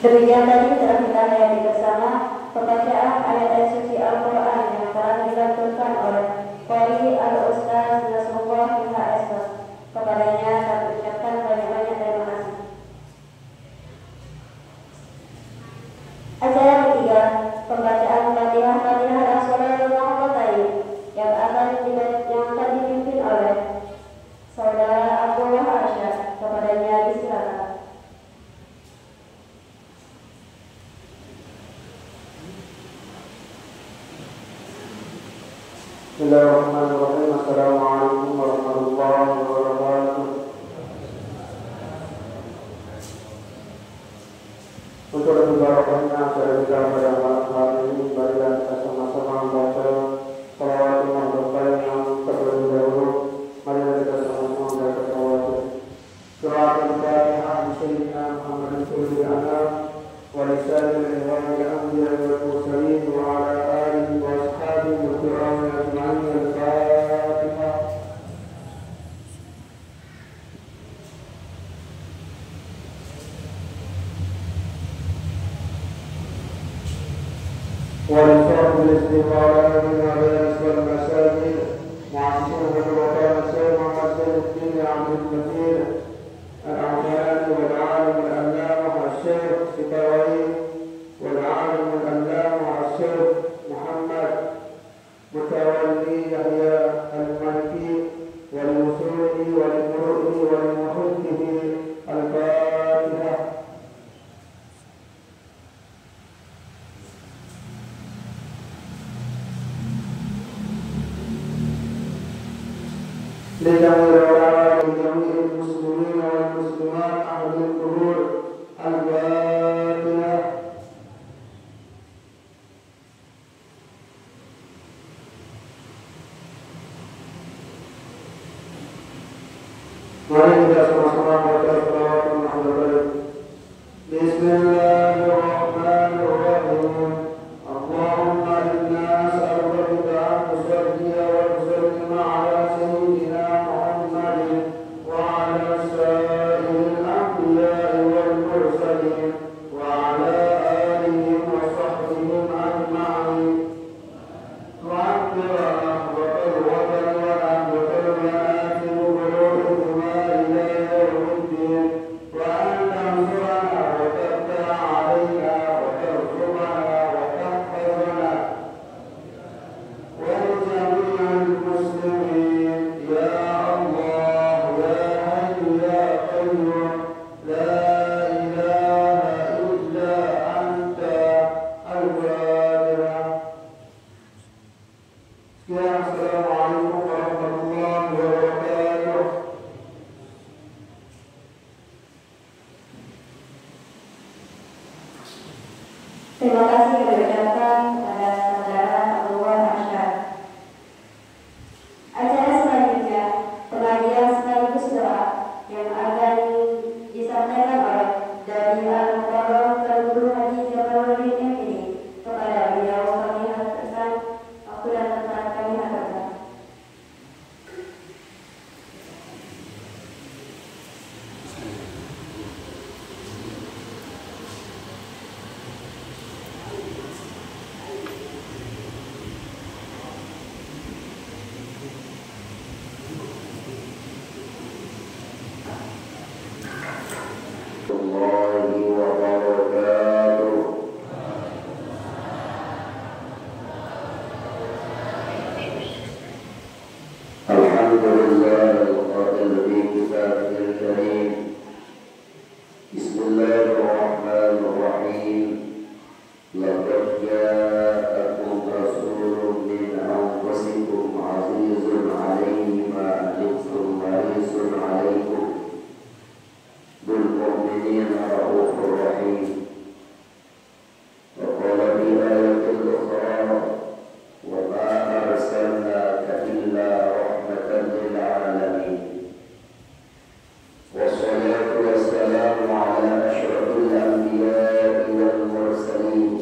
Demikian tadi telah kita hayati bersama pembacaan ayat-ayat suci Al-Quran yang telah dilantunkan oleh Qari Al-Ustaz Nasrullah IHS. Kepadanya kami ucapkan banyak-banyak terima kasih. Acara ketiga, pembacaan Fatihah dan Sholawat Muhammadiyah yang akan dipimpin oleh Saudara Abdullah Arsyad. Kepadanya disilakan. Bismillahirrahmanirrahim. Assalamualaikum warahmatullahi wabarakatuh. Untuk lebih barokahnya acara kita pada malam hari ini, marilah kita sama-sama membaca shalawat Muhammadiyah yang terlebih dahulu. Marilah kita sama-sama membaca shalawat. Surah Al-Fatihah Sayyidina Muhammadin Sayyidil Anam wa lisanil ihwani al-anbiya wal mursalin wa ala alihi wa ashabihi wa qur'ani ajma'in. Al-Fatihah. ونشرح بالاستقامة من مدارس والمساجد معصومة الوطن السيد محمد سيد الدين عبد المجيد الأعمالي والعالم الألامة الشيخ سكاوي والعالم الألامة الشيخ محمد متولي يحيى المالكي والوصولي والمرؤي والمحبه. الفاتحة. لجميع العلماء وجميع المسلمين والمسلمات أهل القبور. الفاتحة. Mari kita sama-sama baca shalawat Muhammadiyah. Bismillahirrahmanirrahim. Allahumma inna nas'aluka bika an nusalli wa nusallim ala sayyidina Muhammadin wa ala sa'iril anbiya'i wal mursalin wa ala alihi wa sahbihi ajma'in. Assalamualaikum warahmatullahi wabarakatuh. Terima kasih kami ucapkan kepada Saudara Abdullah Arsyad. Acara selanjutnya, pengajian sekaligus doa yang akan disampaikan oleh dari Al-Mukarram Guru Haji Jabaluddin MPD. Kepada beliau kami haturkan waktu dan tempat kami haturkan. Alhamdulillah al-qatil bi kitabihil karim. Bismillahirrahmanirrahim. Laqad ja'akum rasulun min anfusikum azizun 'alaihi ma anittum harisun 'alaikum bil mu'minina ra'ufur rahim. Wa qala fi ayatil ukhra wa ma arsalnaka illa للعالمين. والصلاة والسلام على أشرف الأنبياء والمرسلين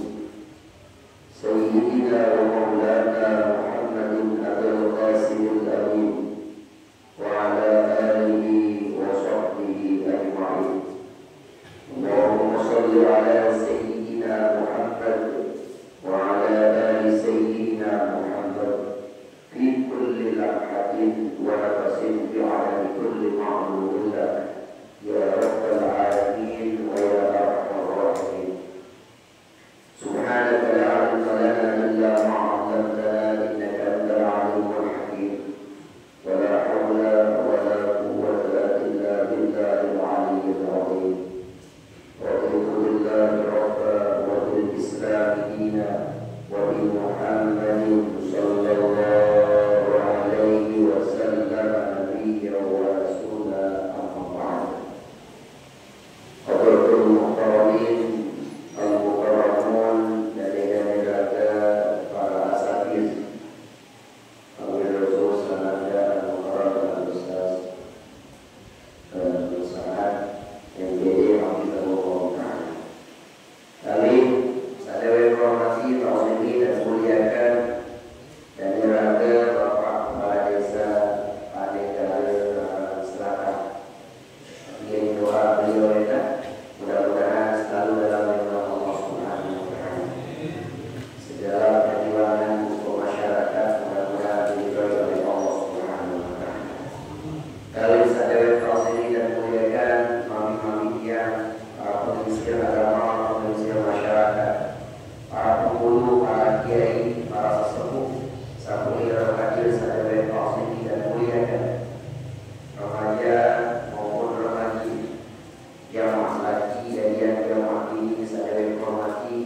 سيدنا ومولانا محمد أبي القاسم الأمين وعلى آله وصحبه أجمعين. اللهم صل على سيدنا محمد وعلى آل سيدنا محمد في كل لمحة ونفس في عدد كل معلوم لك يا رب العالمين ويا أرحم الراحمين. organisasi agama, organisasi masyarakat, para penghulu, para kiai, para sesepuh, sahabat yang hadir sadaya kaum dan muliakan, remaja maupun remaji, jamaah laki dan jamaah ini sadaya hormati,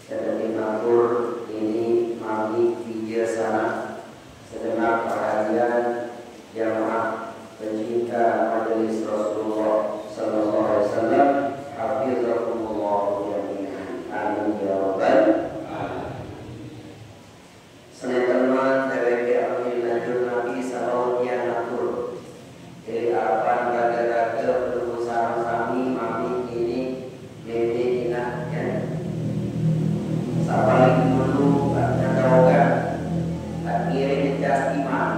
sedang ngatur ini mami bijaksana, segenap perhatian jamaah pencinta majelis Rasulullah Sallallahu Alaihi Wasallam, hafizakumullah jami'an, amin ya rabbal alamin. Seneteman TWK Alhamdulillah Nabi Sallallahu Alaihi Wasallam dari harapan raga-raga berusaha sami mami ini bebe ingatnya sabalik dulu gak ada akhirnya ngecas iman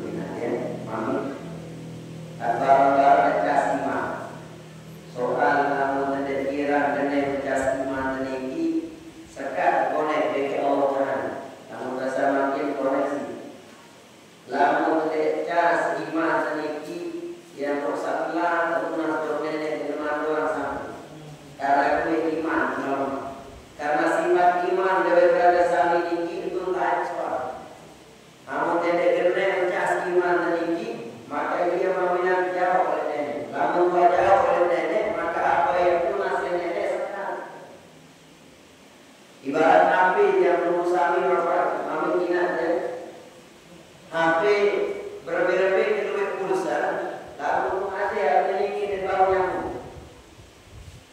ingatnya mami atau ngecas iman soal namun ada kirang dan ngecas iman ini sekat konek bagi Allah Ta'ala namun rasa makin koneksi namun ngecas iman ini yang persatuan tertunas bernenek dengan doang sama karena kue iman karena sifat iman dari berada sami tinggi itu tak soal namun nenek mencas iman tinggi maka dia meminat jauh oleh nenek namun jauh oleh nenek maka apa yang tunas nenek sekarang ibarat HP yang berusaha bapak kami ingat ya HP berbeda-beda duit pulsa lalu ada yang memiliki tahu yang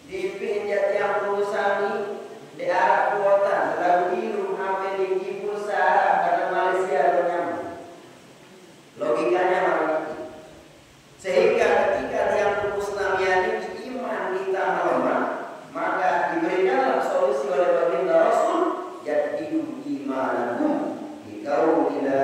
dipinjat yang berusaha di arah kuota lalu hidup memiliki pulsa karena Malaysia bernyambung logikanya begitu sehingga ketika yang berusaha iman kita melemah maka diberikanlah solusi oleh baginda Rasul yaitu imanakum dikau ila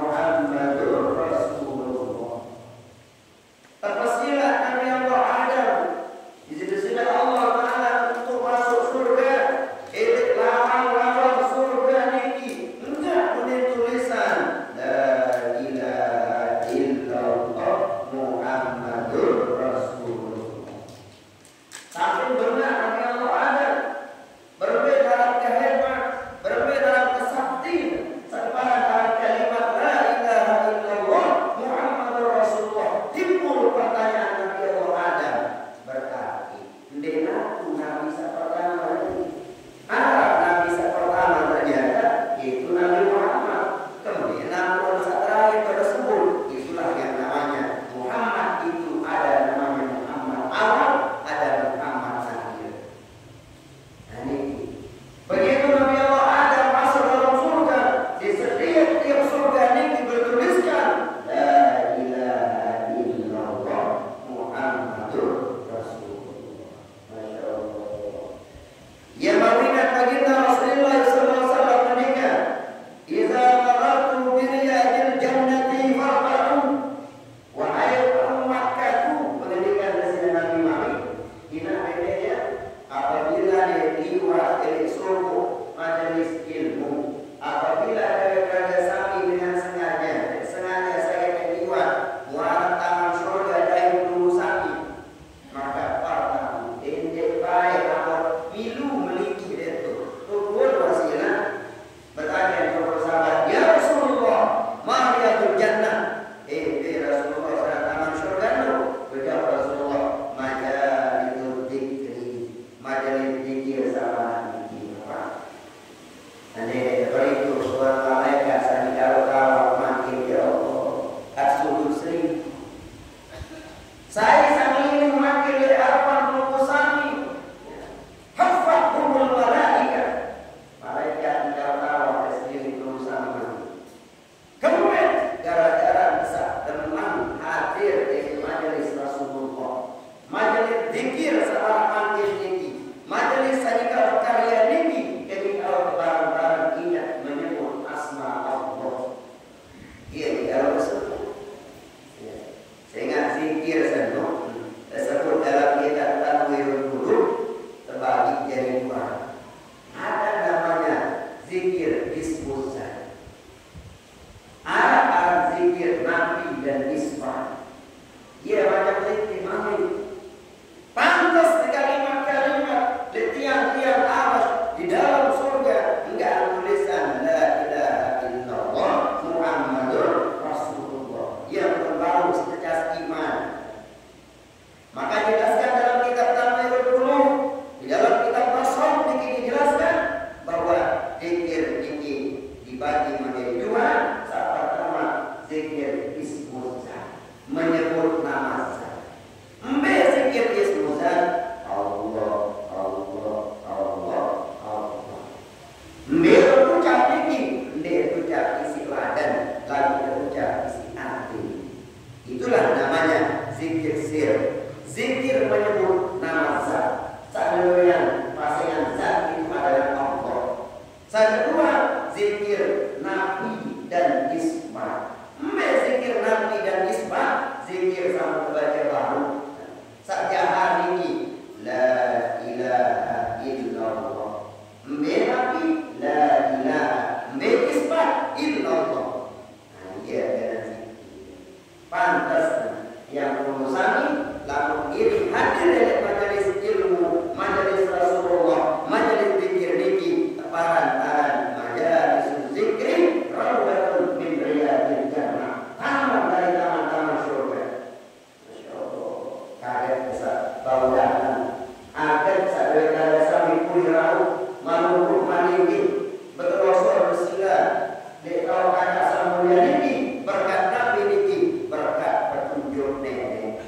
Muhammadur ismuzan, menyebut nama zat. Mbe zikir ismuzan, Allah, Allah, Allah, Allah. Mbe ucap niki, mbe ucap isi ladan, lalu ucap isi hati. Itulah namanya zikir sir. Zikir menyebut nama zat. Saluran pasangan zat itu adalah Allah. Yang kedua, zikir nabi dan isma. Zikir nabi dan isma, zikir sama baca baru. Saja hari ini, la ilaha illallah. Nabi, la ilaha. Isma, illallah. Iya, dengan zikir. Pantas yang mengusangi lalu iri hadir dari majelis ilmu, majelis Rasulullah, majelis zikir niki, taran majelis zikri, rawatun min riyadil jannah, taman dari taman-taman surga. Masya Allah, kaget bisa baudanan, akan sadar kada sami kulirau, maluku maninggi, berterosor bersila, dekau kata samulia niki, berkat nabi niki, berkat petunjuk nenek.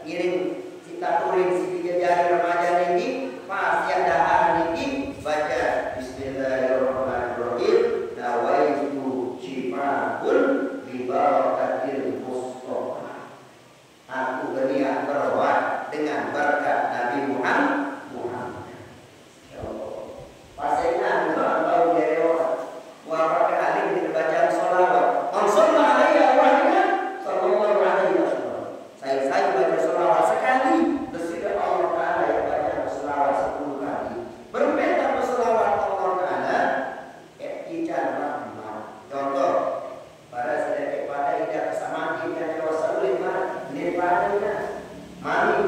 ngiring kita turing si jari remaja niki pas ya dahar niki baca Bismillahirrahmanirrahim nawaitu syifa'un bi barakatil Mustafa. Aku berniat berdoa dengan berkat Nabi Muhammad. Ya Allah. Pasainan kalau dia lewat wafat kali kita baca sholawat. Sallallahu alaihi wasallam. Sallallahu alaihi wasallam. Saya baca sholawat sekali, bersyukur Allah Taala yang baca sholawat 10 kali. Berminta berselawat Allah Taala ijan rahmat. Contoh para sedekah pada tidak kesamaan kita dosa ulama ini padanya mami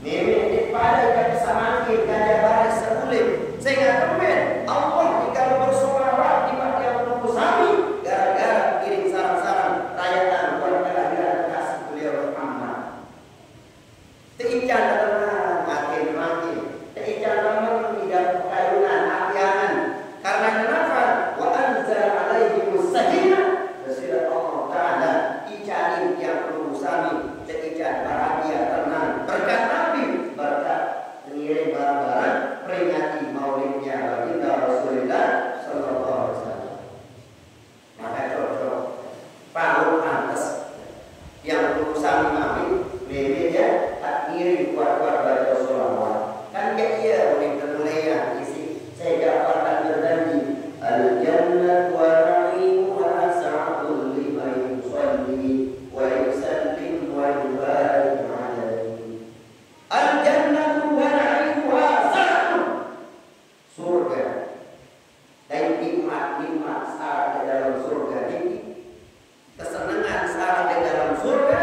meme ini pada tidak kesamaan kita jabar sebulim sehingga kemen Allah jika bersolawat di pada yang sami gara-gara kirim sarang-sarang rayatan buat kelahiran kasih beliau Muhammad. Teijan tenang makin teijan tenang tidak kayunan apianan karena kenapa wa anzal alaihi sakinah bersyukur Allah Taala ijanin yang perlu sami teijan bahagia tenang berkat Nabi berkat mengirim barang-barang peringati maulidnya baginda Rasulullah sallallahu alaihi wasallam. Maka cocok paut pantas yang urusan mami media tak ngirim kuat-kuat baca sholawat kan dia mulai isi saya dapatkan berjanji al jannah wa na'imuha sa'atul liman yusalli wa yusallim wa yubarik alaihi. Al jannah wa na'imuha sa'atul surga dan nikmat-nikmat saat di dalam surga ini kesenangan saat di dalam surga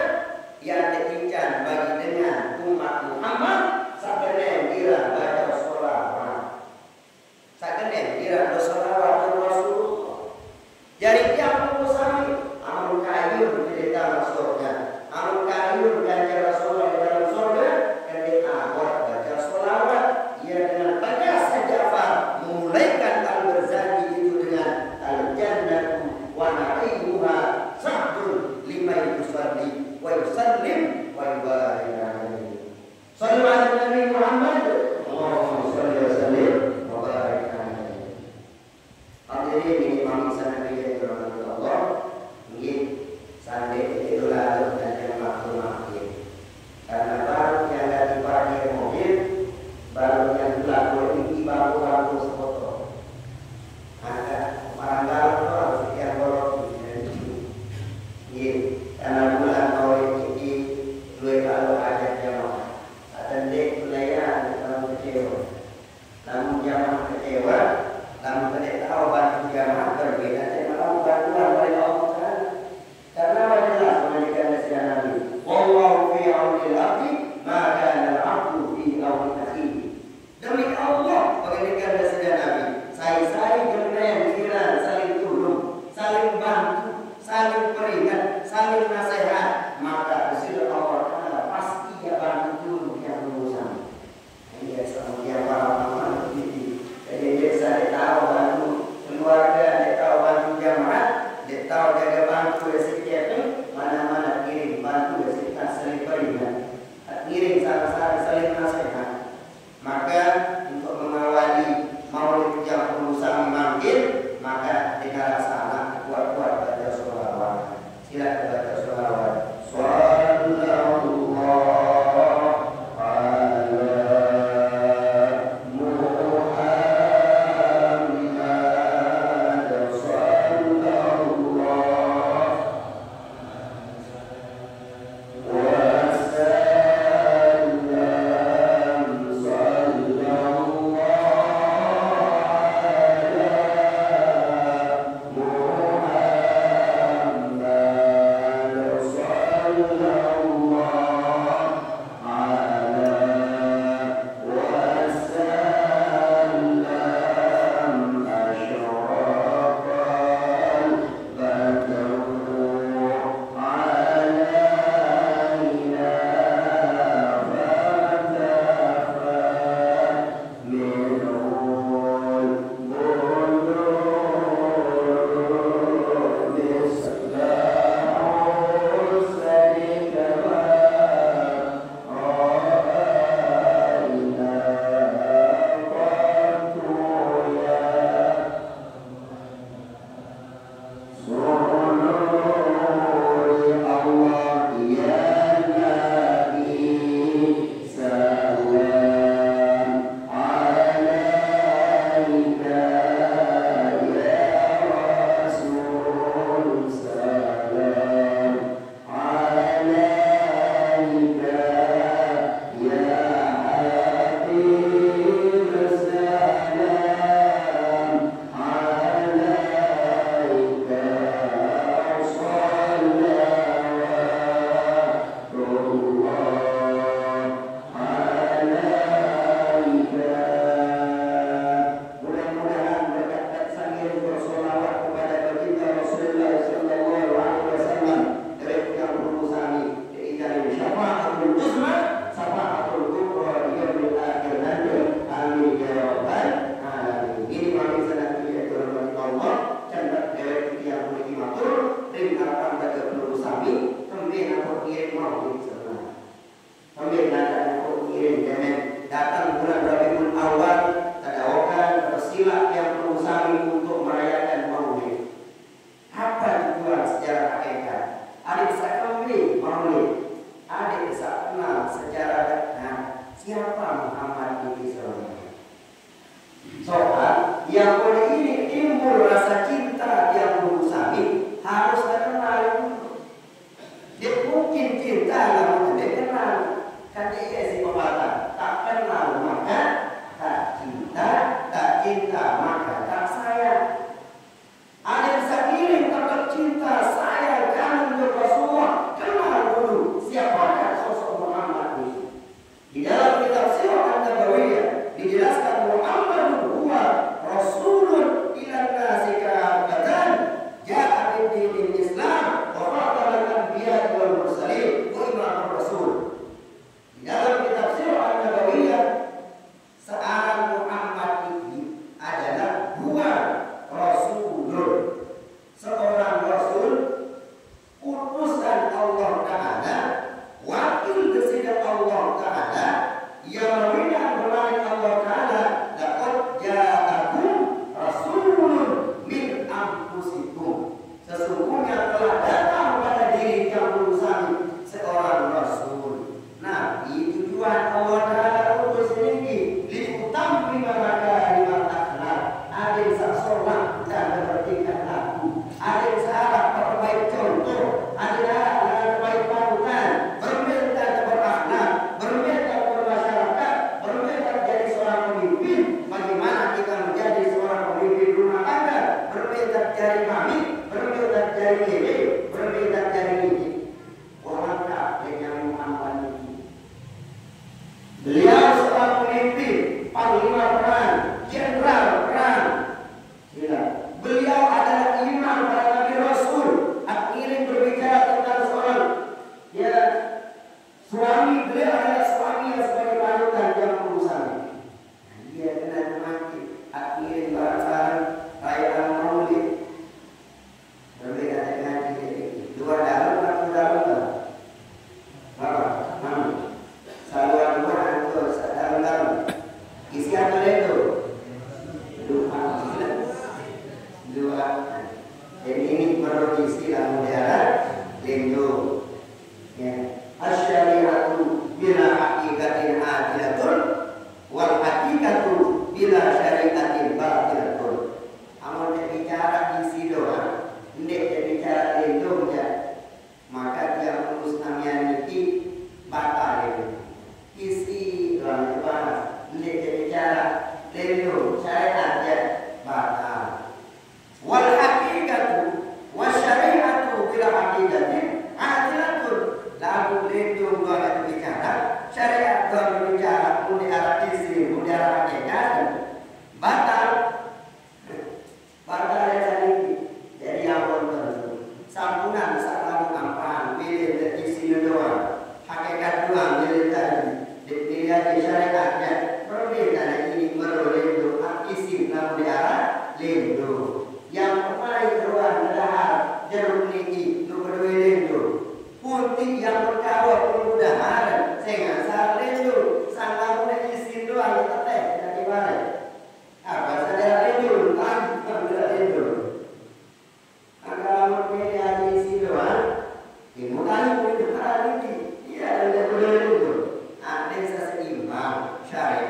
yang diberikan bagi dengan umat Muhammad sakene kira baca sholawat sakene kira sholawat Rasulullah jadi tiap sami amun kayu di dalam surga amun kayu dan Rasulullah di dalam surga ketika awak baca sholawat ia dengan tegas Ja'far memulaikan al-berzanji itu dengan al-jannatu wa na'imuha sa'dun liman yusalli wa yusallim wa yubarik alaihi. Sallallahu alaihi Nabi Muhammad Allahumma shalli wa sallim wa barik alaihi. Hadirin ini mangsa Nabi Allah nggih sande itu lalu dan yang waktu karena baru yang dari pakai mobil baru yang belakang ini baru sefoto ada barangkali harus sekian bolong karena bulan Maulid ini dua kalau ada jamaah ada dek pelayan namun jamaah kecewa namun tidak tahu bantu jamaah berbeda dengan bantuan oleh Allah karena jelas menjadikan nasihat Nabi wallahu fi aunil abdi ma kana al-abdu fi auni akhihi. Demi Allah menjadikan nasihat Nabi saya gemen kira saling tolong saling bantu saling peringat saling nasihat maka bersyukur Allah Taala pasti dia bantu dulu yang berusaha. Ini sama dia para ulama itu. Jadi dia saya tahu bantu keluarga, dia tahu bantu jamaah, dia tahu jaga bantu setiap mana-mana kirim bantu setiap saling peringat, kirim saling nasihat. Maka untuk mengawali maulid yang berusaha memanggil maka tidak salah kuat-kuat baca sholawat. Silakan baca sholawat. Sallallahu alaihi datang bulan Rabiul Awal, tadawakan atau sila yang berusaha untuk merayakan Maulid. Apa tujuan sejarah hakikat? Adik saya kembali Maulid. Adik saya kenal sejarah siapa Muhammad itu sebenarnya. Soal yang oleh ini timbul rasa cinta yang berusaha harus terkenal. Dia mungkin cinta namun dia kenal. Kan dia si pepatah, tak kenal maka tak cinta, tak cinta maka tak sayang. Ada yang sendiri tetap cinta, sayang, kangen kepada Rasulullah. Kenal dulu siapakah sosok Muhammad ini. Di dalam kitab Sirah An-Nabawiyah dijelaskan Muhammad huwa Rasulun ila nasi kafatan ja'a bid-dinil Islam wa khatamal anbiya wal mursalin wa imamur rasul. Di dalam kitab Sirah An-Nabawiyah seorang Muhammad ini adalah huwa Rasulun, seorang Rasul utusan Allah Ta'ala, wakil dari Allah Ta'ala yang meminta berlari Allah Ta'ala, laqad ja'akum rasulun min anfusikum, sesungguhnya telah datang pada diri kamu seorang Rasul. Nah, itu tujuan Allah Ta'ala utus ini liutam lima maka lima akhlak. Ada yang seorang dan bertingkah laku, ada yang searah perbaik contoh, ada yang perbaik panutan, berminta berakhlak, berminta bermasyarakat, berminta jadi seorang pemimpin. Bagaimana kita menjadi seorang pemimpin rumah tangga, berminta jadi mami, berminta jadi ini, berminta jadi ini. Walangkah dengan Muhammad ini. Beliau seorang pemimpin, panglima perang, jenderal perang. Beliau adalah imam para nabi rasul. Akhirnya berbicara tentang seorang suami. Beliau adalah suami yang sebagai panutan yang berusaha. Dia kena mati. Akhirnya barang-barang perayaan Maulid. Berbeda dengan dua dalam atau dalam. Mana? Saluran dua atau dalam. Isi apa itu? Dua. Jadi ini perlu istilah modern lindung. Asyariatu bila hakikatin adilatun wal hakikatu bila syariatin batilatun. Amun bicara isi doang, ndek bicara lindung ya. Maka dia urus namanya niki batal. Isi dalam bahasa ndek bicara lindung syariat ya batal. Wal hakikatu wasyariatu bila hakikatin adilatun. Lalu lindung dua bicara syariat dua bicara mudara isi mudara hakikat batal yang tadi. Jadi yang benar sampunan saat kampanye pilih isi doang hakikat doang pilih tadi dilihat di syariatnya berbeda. Ini merolindung isi mudara lindung. Yang paling teruan adalah jeruk niki nomor 2 lindung. Putih yang berkawa permudahan sehingga saat lindung sang mulai isi doang teteh dari mana? Apa saja lindung kan tidak lindung. Kalau mereka isi doang, dimulai untuk hari ini ia tidak boleh lindung. Ada seimbang syariat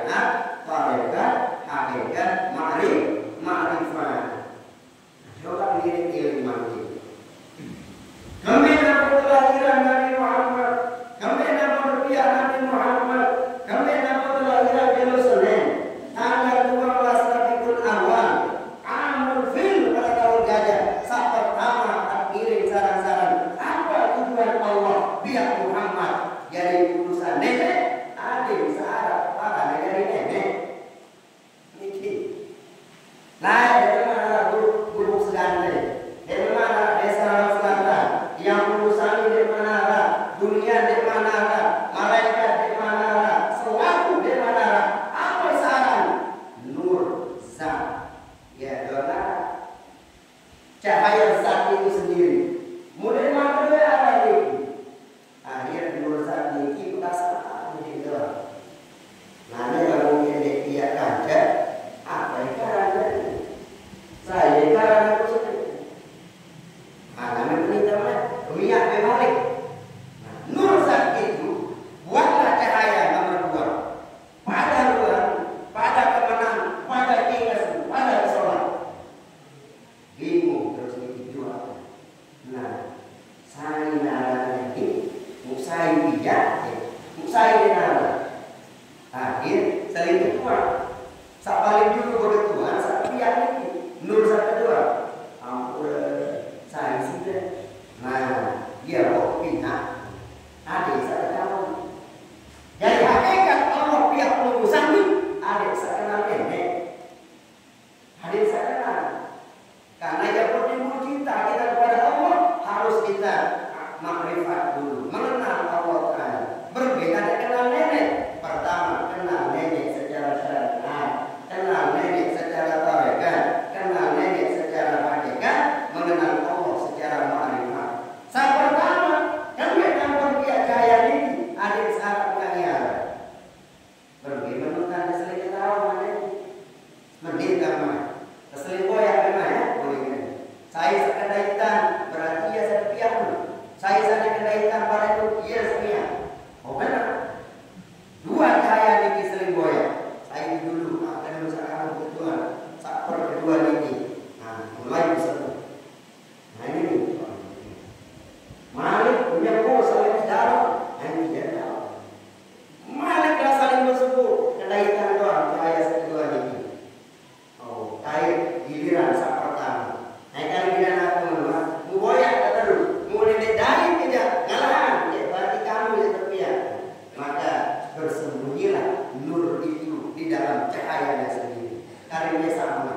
cahayanya sendiri. Karena sama.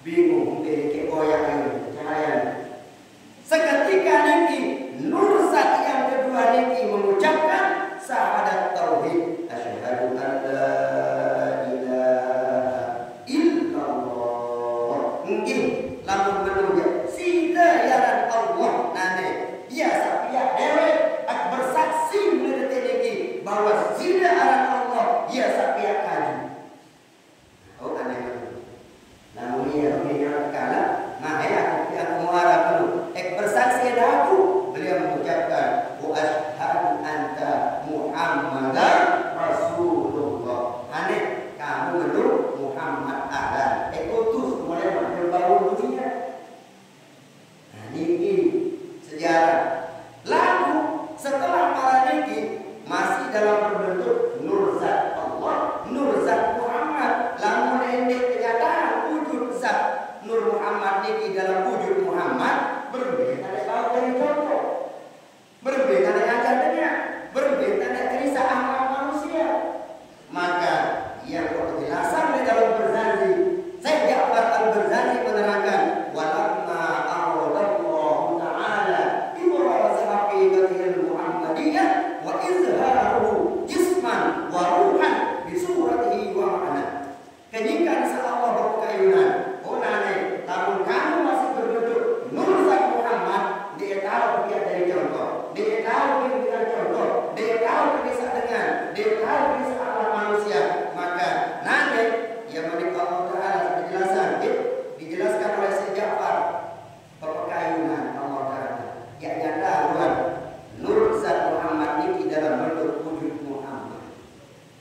Bingung ke koyak ini cahayanya. Seketika niki nur zat yang kedua niki mengucapkan syahadat tauhid, asyhadu an la ilaha illallah. Mungkin lamun menurutnya sida yaran Allah nane dia sapia dewe ak bersaksi menurut niki bahwa sida yaran Allah dia sapia kaji. Oh aneh. Namun ia kala nah aku muara dulu bersaksi aku beliau mengucapkan wa asyhadu anta Muhammadar Rasulullah. Aneh kamu menurut Muhammad ada utus mulai berbau dunia. Nah ini sejarah. Lalu setelah para niki masih dalam berbentuk nur zat Allah, nur zat Muhammad. Lalu ini kenyataan wujud zat nur Muhammad niki dalam wujud Muhammad berbeda dari contoh, berbeda dari ajarannya, berbeda dari kisah akhlak manusia. Maka yang penjelasan di dalam Berzanji, Syekh Ja'far Al-Berzanji menerangkan walamma aradallahu ta'ala ibraz haqiqatil Muhammadiyah wa izharuhu jisman wa ruhan bi suratihi wa ma'na. Ketika Allah berkayunan, onane lamun kamu masih berbentuk nur zat Muhammad, dia tahu dia dari contoh, dia tahu dengan contoh, dia tahu bisa dengan, dia tahu bisa akhlak manusia. Maka nanti yang menikah Allah Taala penjelasan dijelaskan oleh Syekh Ja'far perkayunan Allah Taala yang nyatakan nur zat Muhammad ini dalam bentuk wujud Muhammad.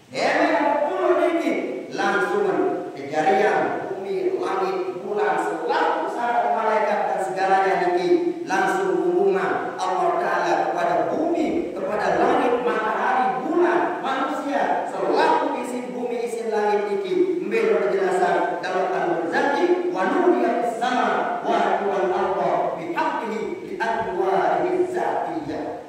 Dia puluh ini langsung kejarian bumi, langit, bulan, selalu syarat malaikat dan segalanya niki langsung hubungan Allah Ta'ala kepada bumi, kepada langit, matahari, bulan, manusia, selalu isi bumi, isi langit niki memberi penjelasan dalam Al-Berzanji wa nuriyat sama wa tuan Allah bihaqqihi bi anwarihi zatiyah.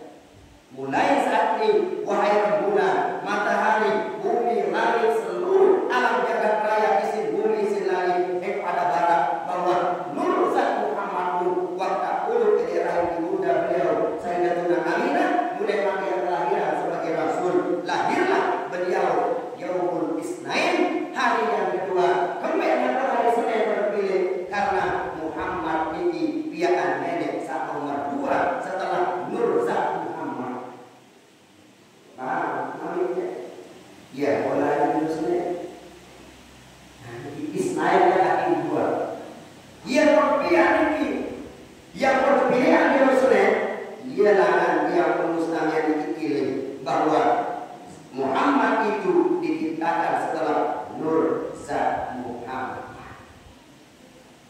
Mulai saat ini wahai bulan, matahari, bumi, langit, seluruh alam jagat raya isi bumi, isi langit pada barat bahwa nur zat Muhammadun waktu ulu ke daerah ibunda beliau Sayyidatuna Aminah mulai makin kelahiran sebagai rasul. Lahirlah beliau Yaumul Isnain, hari yang kedua. Kemudian hari Senin terpilih karena Muhammad ini piaan nenek saat nomor 2 setelah nur zat Muhammad. Namanya ya mulai dulu Senin. Ismail yang kedua. Ia berpihak ini, yang berpihak di Rasulullah, ialah yang Muslim yang dikilih bahwa Muhammad itu diciptakan setelah nur zat Muhammad.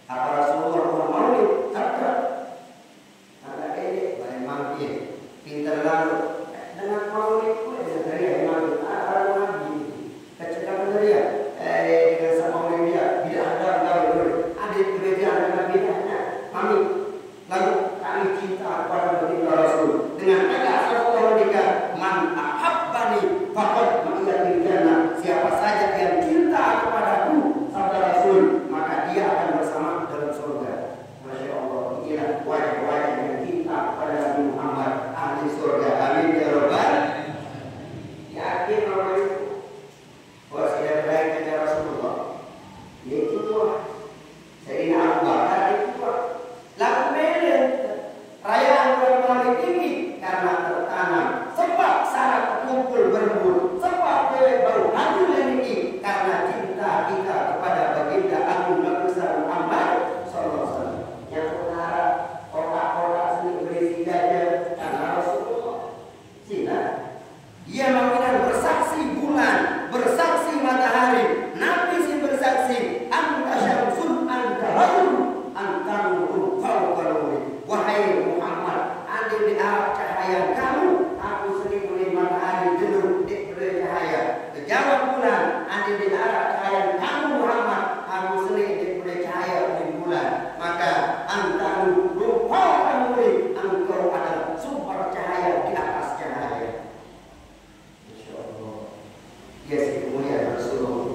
Apa Rasulullah Maulid? Ada ini, memang dia pintar lalu dengan Maulid pun dari Maulid ada lagi kecekapan dia. Dengan sama orang dia tidak ada ada perbedaan dengan bedanya. Kami lalu kami cinta kepada baginda Rasul dengan kata Rasulullah ketika man ahabbani faqad ma'iyati jannah. Siapa saja yang cinta kepadaku sabda Rasul maka dia akan bersama dalam surga. Masya Allah, inilah wajah-wajah yang cinta kepada Nabi Muhammad ahli surga. Amin ya rabbal. Yakin orang itu bahwa saya baik kepada Rasulullah. Yaitu Sayyidina Abu Bakar itu laku mele rayaan bulan Maulid ini karena tertanam sebab syarat kumpul berebut sebab dewe baru hancur ini karena cinta kita kepada baginda Agung Besar Muhammad sallallahu alaihi wasallam. Yang utara kota-kota sini berisi gajah karena Rasulullah. Sila ia mengenal bersaksi bulan, bersaksi matahari, Nabi sih bersaksi anta syamsun anta rajul anta nurun fawqa nuri. Wahai Muhammad, ada di arah cahaya kamu, aku sendiri matahari jenuh di cahaya. Jawab bulan, ada di arah cahaya kamu Muhammad, aku sendiri di cahaya di bulan. Maka anta nurun fawqa nuri, engkau adalah sumber cahaya di atas cahaya. Yes, kemuliaan Rasulullah.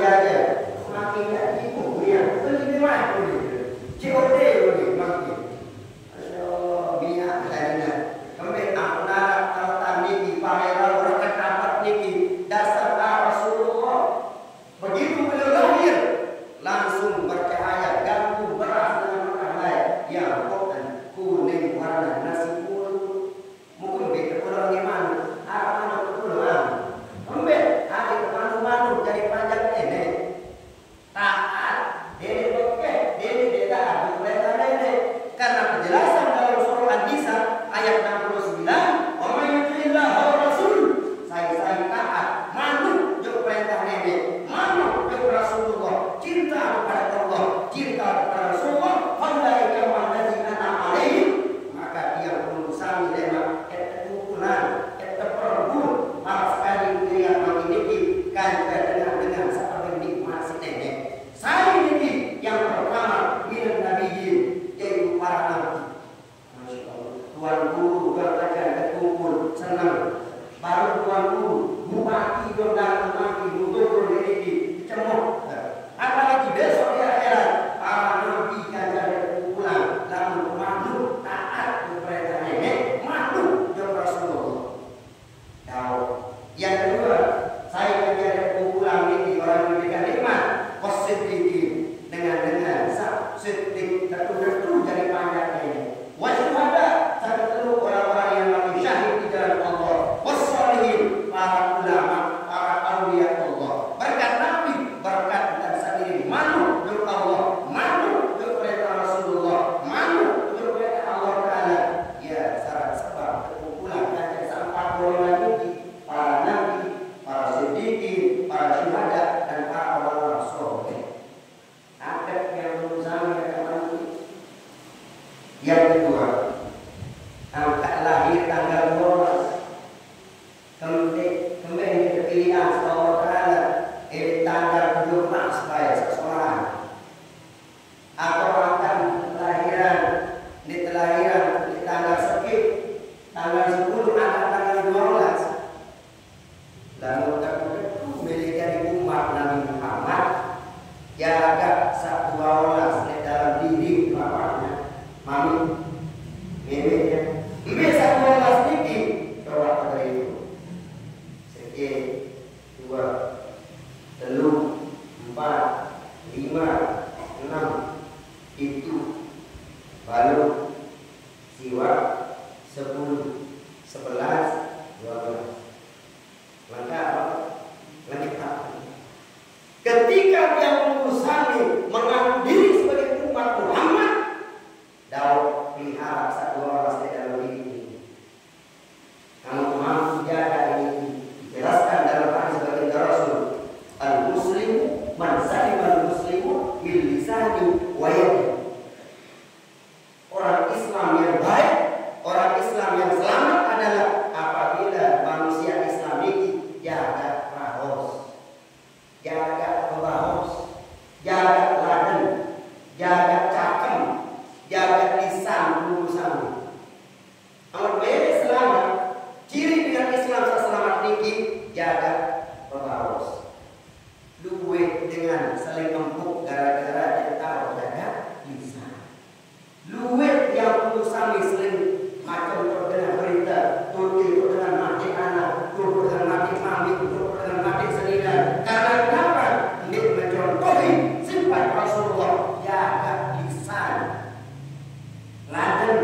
jajan semakin gak ibu ya lebih mah boleh COD boleh makin aduh biar lainnya kembali anak kalau tadi di pangeran orang dapat niki dasar Rasulullah begitu beliau lahir langsung bercahaya ganggu beras dengan makan lain yang potan kuning warna nasi pun mungkin beda orang gimana apa pulang kembali ada kemanu-manu dari panjang nenek taat dede bokeh dede taat berita nenek karena penjelasan dalam surah An-Nisa ayat 69 wa may yuti'illah wa rasul saya taat manut jeung perintah nenek manut jeung Rasulullah cinta kepada Allah cinta kepada Rasulullah faulaika malladzina an'ama alaihim maka dia berusaha lema eta kumpulan eta perbun para sekali dia memiliki kan dengan seperti nikmat si nenek saya ini yang pertama minan nabiyyin yaitu para nabi. Masya Allah tuan guru berkata berkumpul senang baru tuan guru bupati dan mati gubernur ini cemok apalagi besok di akhirat para nabi kan ada kumpulan lalu makhluk taat kepada nenek makhluk dan Rasulullah tahu yang kedua saya kan ada kumpulan ini orang memberikan nikmat positif dengan sedikit tertentu dari panjang ini wasyuhada satu orang-orang yang mati syahid di jalan Allah wassalihin para ulama para auliya Allah berkat nabi berkat dan sendiri manut untuk Allah manut untuk perintah Rasulullah manut untuk perintah Allah Ta'ala ya syarat sebab kumpulan dan sampai golongan ini para nabi para siddiqin para syuhada dan para orang soleh ada yang berusaha yang kedua angkat lahir tanggal 12 kembali terpilihan Allah Ta'ala tanggal 17 supaya seseorang atau akan kelahiran di tanggal sekian tanggal 10 ada tanggal 12 lalu tertentu miliki umat Nabi Muhammad jaga 12 di dalam diri bapaknya mami bebeknya ibu 12 niki coba pada itu sekian 2 3 4 5 6 itu baru siwa 10 11 12 maka lagi tak ketika dia mengusaha mengaku diri sebagai umat Muhammad Daud pelihara 12 di dalam diri ini kamu mampu jaga ini dijelaskan dalam hadis sebagai Rasul al-muslim man salima al-muslimu bil lisani wa yadihi orang Islam yang baik orang Islam yang selamat adalah apabila manusia Islam ini jaga rahos jaga kebahos jaga laden jaga cakem jaga lisan urusan amal beda selamat ciri dengan Islam selamat niki jaga kebahos luwe dengan saling empuk gara-gara dia tahu jaga lisan luwe yang urusan sering macam terdengar berita Turki terdengar mati anak Turki terdengar mati mami Turki terdengar mati senina karena kenapa ini mencontohi sifat Rasulullah jaga lisan laden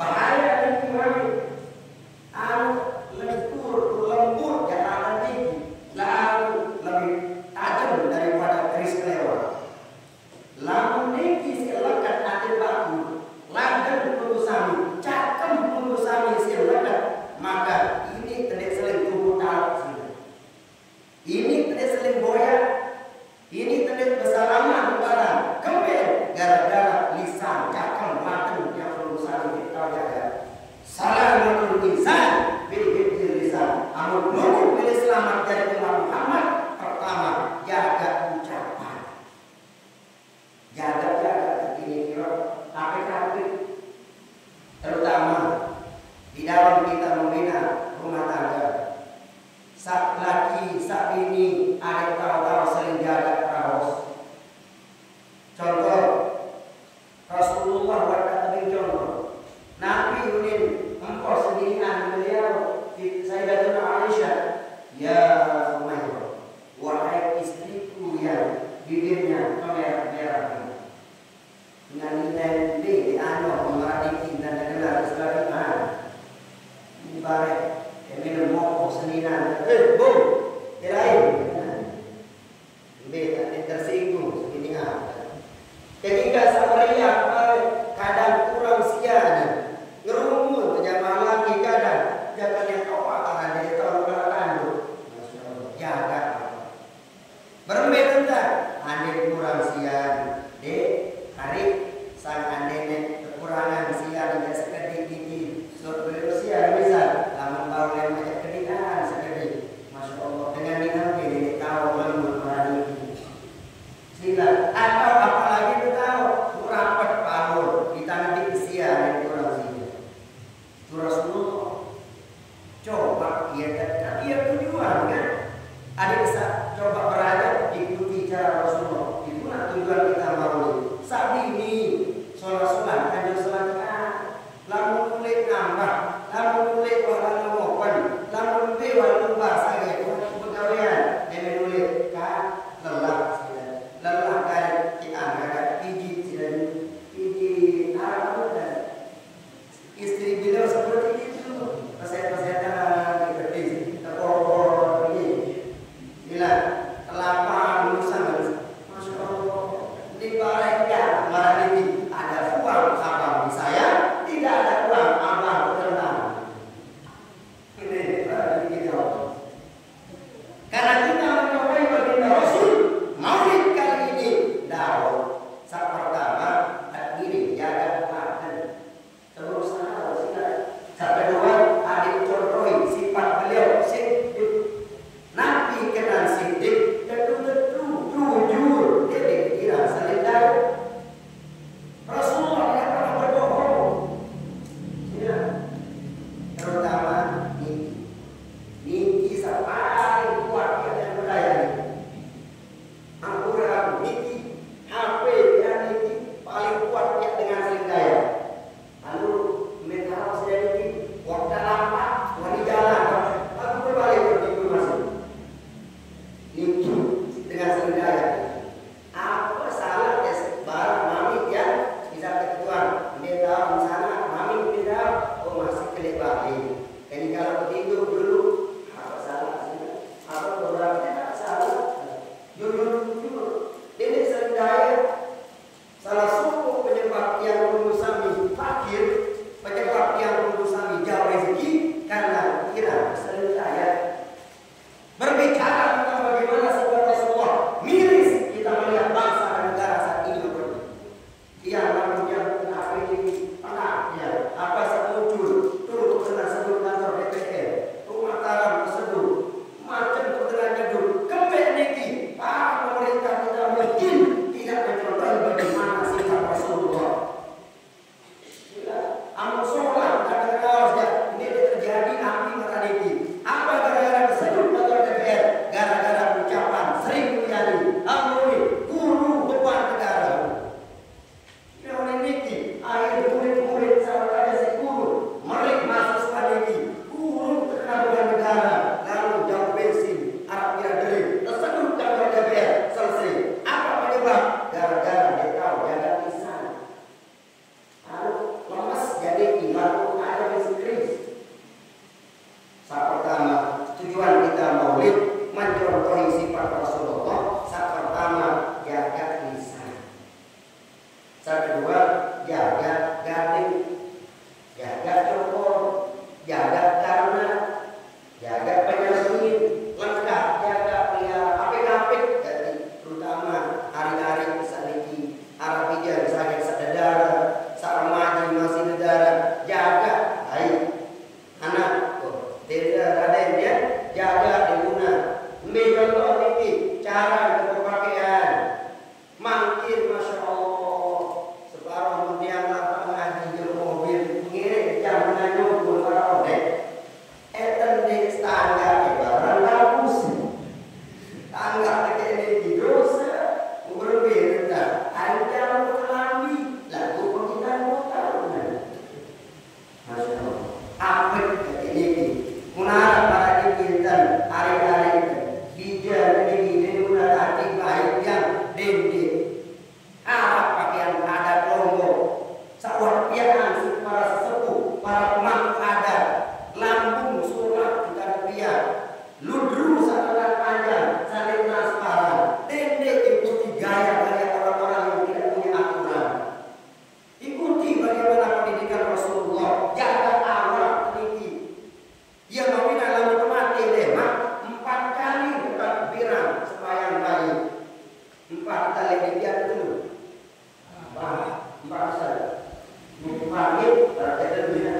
bahaya dari kemari lentur lembut jangan tinggi lalu lebih tajam daripada keris kelewat lalu niki selekat adil baku laden berusaha cakem berusaha bibirnya merah-merah. Dengan nilai di ano mengarti dan kenal sekali ibarat minum mokok seninan. Boom, kirain. Beta tersinggung segini ketika Samaria kadang kurang sian ngerumun jamaah lagi kadang jangan yang kau akan dari tahun belakang jaga berbeda ane kurang sian de hari sang ane kekurangan sian dan sekedip gigi suatu sian bisa lama bau yang macam kedinginan sekedip masya Allah dengan minum ini tahu lalu berani sila atau apalagi itu tahu rapat paul di tangan di sian yang kurang sian terus coba dia tujuan kan ada bisa coba berada ikuti cara Rasulullah itu tujuan kita mau saat ini sholat kanjeng sholat lamun mulai nambah lamun mulai orang ngomong lamun dewa lupa saya pegawaian nenek mulai kan lelah kan diangkat pijit dan pijit apa dan istri beliau seperti itu peset-pesetan dipetis terpor ini bila telapak lulusan masya Allah di barangnya marah ini ada uang abang di saya tidak ada uang abang tenang ini kita karena kita mencobai baginda Rasul Empat tali dia itu. Empat saja. Mungkin berarti dunia.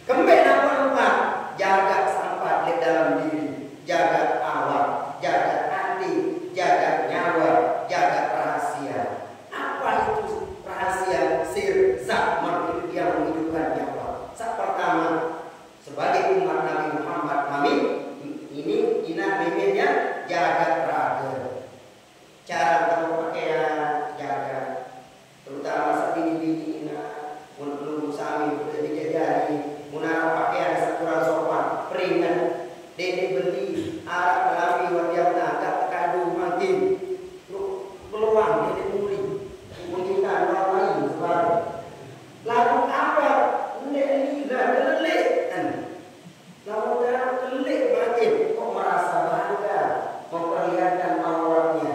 Kembali apa? Jaga sampah di dalam diri, jaga awak, jaga hati, jaga nyawa, jaga rahasia. Apa itu rahasia sir zaman itu yang menghidupkan nyawa? Pertama, sebagai umat Nabi Muhammad, kami ini memenya jaga raga. Cara berpakaian jaga, terutama saat ini untuk sami boleh dijajari, munara pakaian sekurang sopan, peringat, dede beli, arak lami wajah agak kadu makin, peluang dede muli, mengingat orang lain selalu. Lalu apa? Ini lelek kan? Lalu dalam lelek makin, kok merasa bangga memperlihatkan auratnya.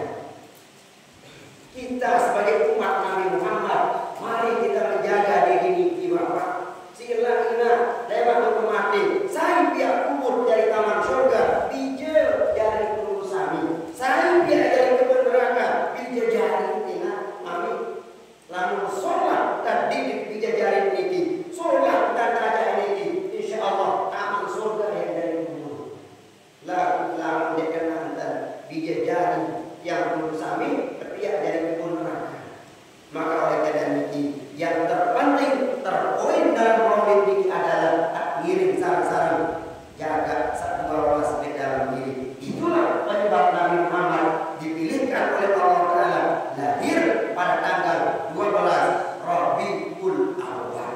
Kita sebagai umat Nabi Muhammad, mari kita menjaga diri ini Bapak. Sila ina lewat mati. Saya pihak kubur dari taman surga, bijak dari kubur sami. Saya pihak dari kebun neraka, bijak jari ina kami. Lalu sholat dan didik bijak jari ini. Sholat dan raja ini, insya Allah taman surga yang dari kubur. Lalu dikenal dan bijak jari yang kubur sami, pihak dari kebun neraka. Maka oleh karena ini yang terpenting terpoin dalam maulid ini adalah takdirin sarang-sarang jaga satu waras di dalam diri. Itulah penyebab Nabi Muhammad dipilihkan oleh Allah Taala lahir pada tanggal 12 Rabiul Awal.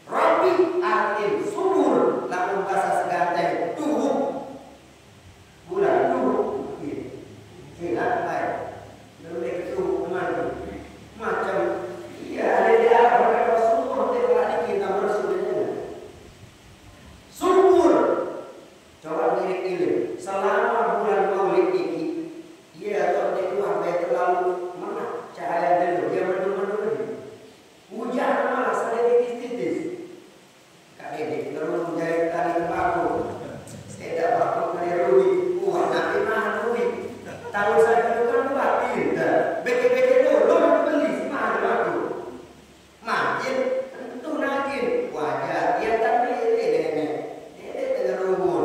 Rabi artin subur, lalu bahasa Segateng tuhuk bulan tuhuk. Tidak baik. Lebih tuhuk macam ya ada di Arab mereka subur telah kita bersudah subur. Coba diri selama bulan Maulid ini dia atau dia sampai terlalu mana cahaya dulu dia berdua hujan malah sedikit titis kak ini terus menjadi tali tembakau tidak bakal dari rugi nanti mana rugi tahu saya itu kan batin beke-beke dulu beli mana waktu makin tentu nakin wajah dia tapi ini terumur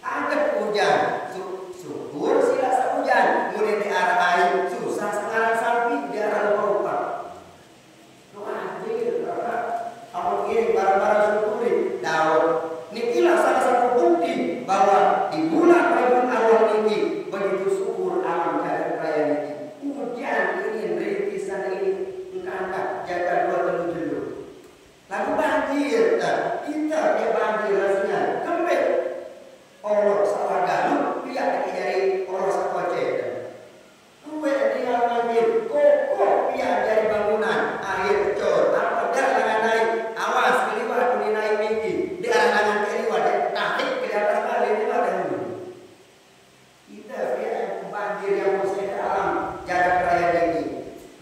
agak hujan syukur silasa hujan kemudian di arah air susah sekarang sapi di arah lupa apa begini barang-barang syukuri daun nikilah salah satu bukti bahwa di bulan Rabiul Awal ini begitu syukur alam jagat raya ini hujan ini rintisan ini angkat jaga dua dulu lalu banjir kita dia banjir rasanya kembali Allah salah galuh pihak dari Allah sakocet kue dia banjir kok pihak dari bangunan air cor apa jalan naik awas keliwat ini naik tinggi di arangan keliwat tarik ke atas balik ini ada dulu kita pihak banjir yang musik alam jagat raya ini.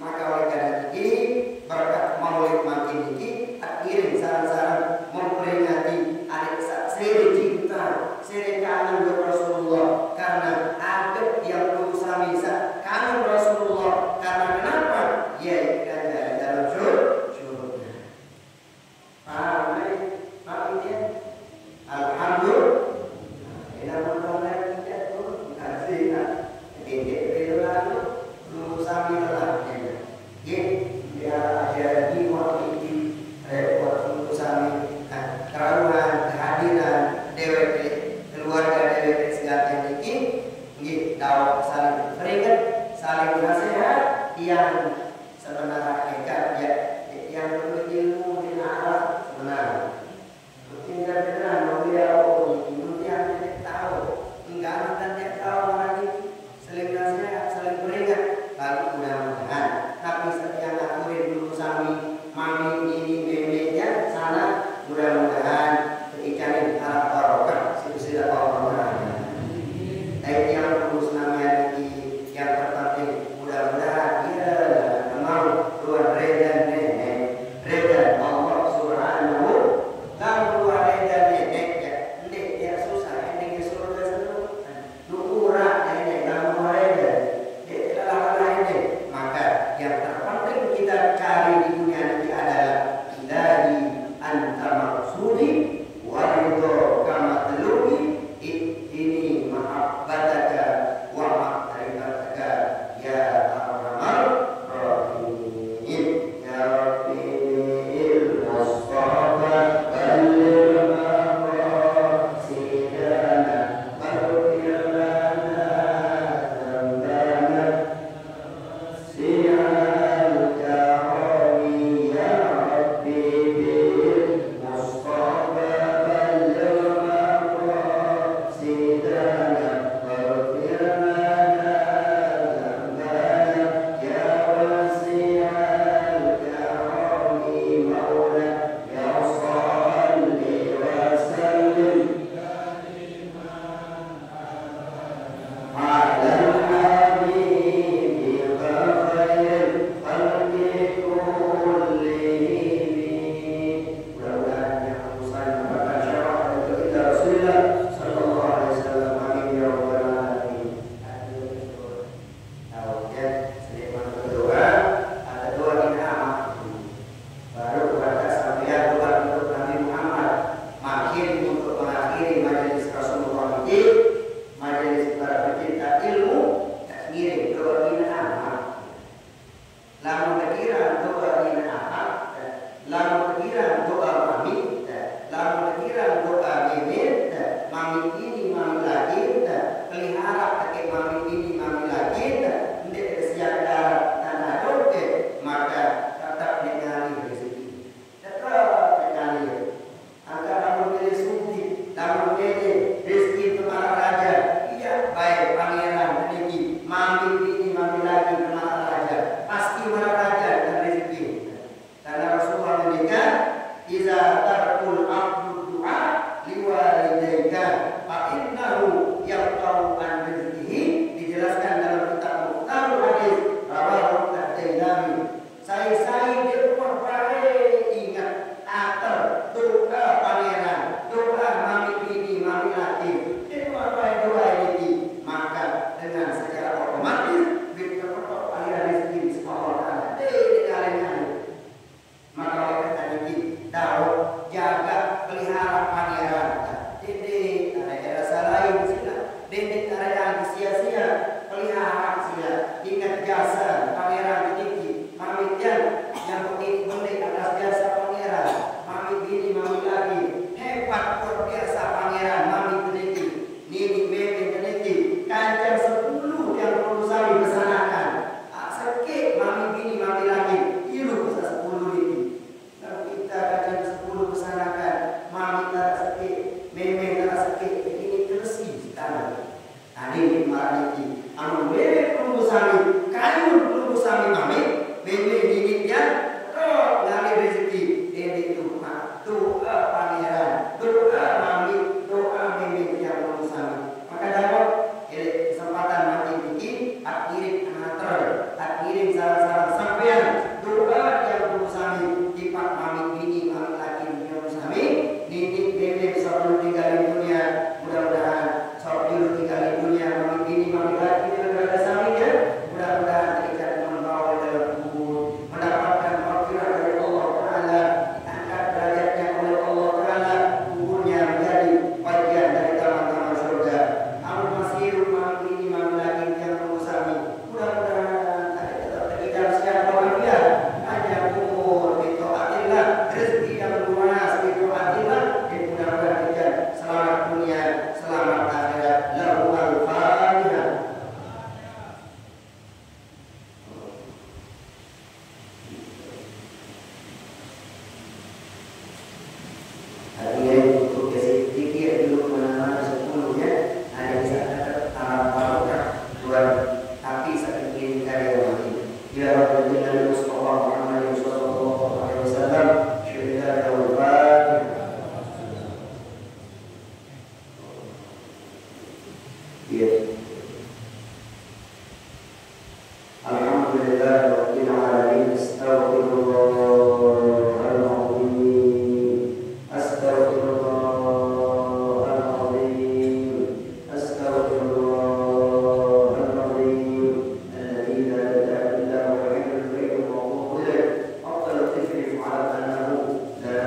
Maka oleh karena ini berkat maulid makin ini kirim saran-saran memperingati adik seri cinta seri kangen ke Rasulullah karena adab yang berusaha bisa kangen Rasulullah karena kenapa ya kan dalam surga paham ini alhamdulillah kita berdoa kita tuh kasih tidak berlalu berusaha lah dia ada di waktu ini waktu sami kerawan kehadiran dewek keluarga dewek segala ini dakwah saling peringat saling nasihat yang sebenarnya hakikat ya yang berilmu di arah sebenarnya tidak benar dia yang tidak tahu enggak dan dia tahu lagi saling nasihat saling peringat lalu mudah-mudahan tapi setiap aturin dulu sami mami ini memenya sana mudah-mudahan ikan harap barokah silsilah Allah dari yang terus namanya yang terpenting mudah-mudahan dia memang luar jasa pangeran Tiki, mami Tian yang menik atas jasa pangeran, mami bini mami lagi hebat luar biasa pangeran mami Tiki, nini bebe Tiki, kancang 10 yang perlu sami pesanakan, sakit mami bini mami lagi, ilu bisa 10 ini, kalau kita kancang 10 pesanakan, mami tak sakit, meme tak sakit, ini tersi tanah. Ini marah ini, amun bebe perlu sami, kayu perlu sami mami, bebe ini dia, kau ngali rezeki, ini doa, doa pangeran, doa mami, doa bebe yang perlu sami. Maka dapat kesempatan mati ini, akhirin antar, akhirin salah-salah sampean, doa yang perlu sami, tipak mami bini mami laki yang perlu sami, nini bebe sebelum tinggal di dunia, mudah-mudahan sebelum tinggal di dunia mami bini mami laki yang berada saminya, mudah-mudahan terikat membawa dalam kubur, mendapatkan maghfirah dari Allah Taala, diangkat derajatnya oleh Allah Taala, kuburnya menjadi bagian dari taman-taman surga. Amun masih mami bini mami laki yang bersami, mudah-mudahan terikat sekian bahagia, panjang umur, bitaatillah, rezeki yang luas, bitaatillah, dan mudah-mudahan terikat selamat dunia, selamat akhirat. Lahu al-Fatihah. Hadirin untuk sedikit dulu mana-mana 10-nya ada di sana barokah buat tapi saking ingin karya wali. Ya Rabbi Nabi Mustafa Muhammad sallallahu alaihi wasallam syuhada wal Fatihah. Alhamdulillah rabbil alamin, astaghfirullahaladzim, astaghfirullahaladzim, astaghfirullahaladzim, alladzi la ilaha illa huwa al-hayyul qayyum wa huwa ilayhi afdalu dhikri fa'ala annahu la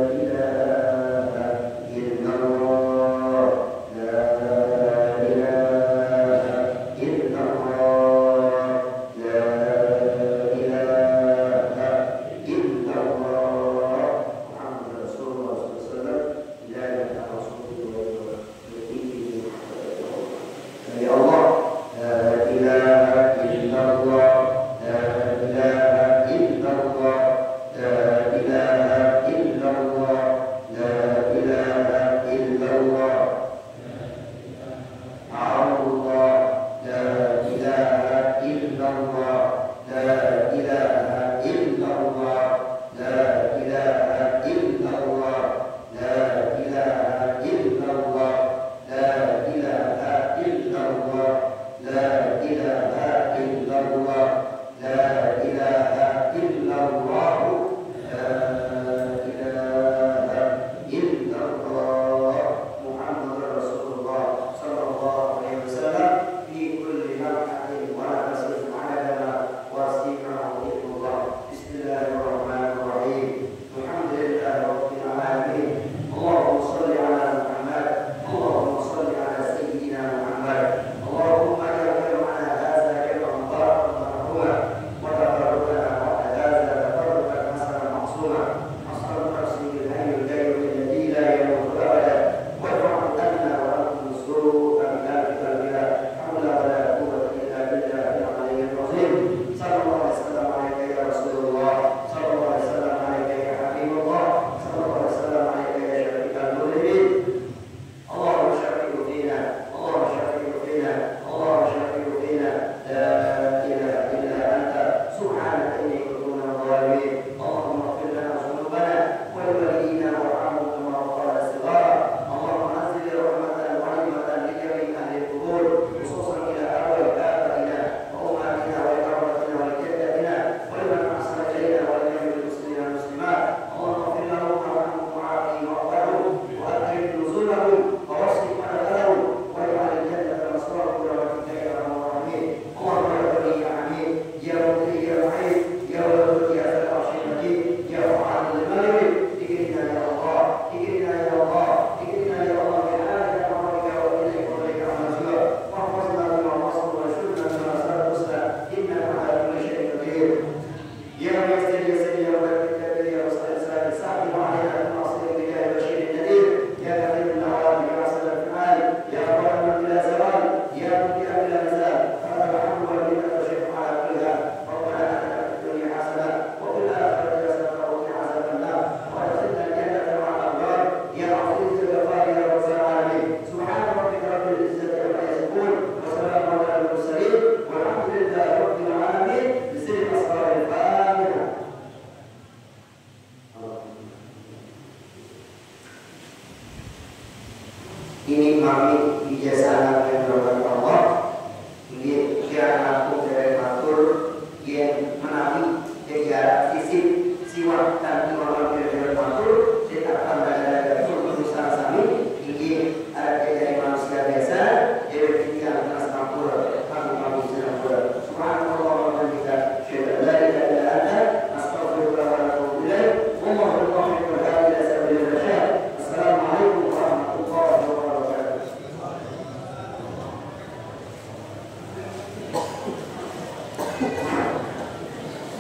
ilaha illallah, la ilaha illallah, la ilaha illallah, Muhammad Rasulullah sallallahu alaihi wasallam, la ilaha rasulullah ya Allah, la ilaha illallah, la ilaha illallah, la ilaha illallah, la ilaha illallah, Allah, la ilaha illallah, la ilaha illallah, la ilaha illallah, la ilaha illallah, la ilaha illallah, la ilaha illallah, la ilaha illallah, la ilaha illallah, Muhammad Rasulullah sallallahu alaihi wasallam fi kulli lamhatin wa nafsin adadana wasi'ahu ilmullah. Bismillahirrahmanirrahim. Alhamdulillahi rabbil alamin. Allahumma shalli ala Muhammad, Allahumma shalli ala sayyidina Muhammad, Allahumma ya firmana hadza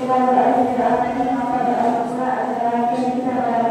Kita berdoa tadi maka doa surah adalah yang kita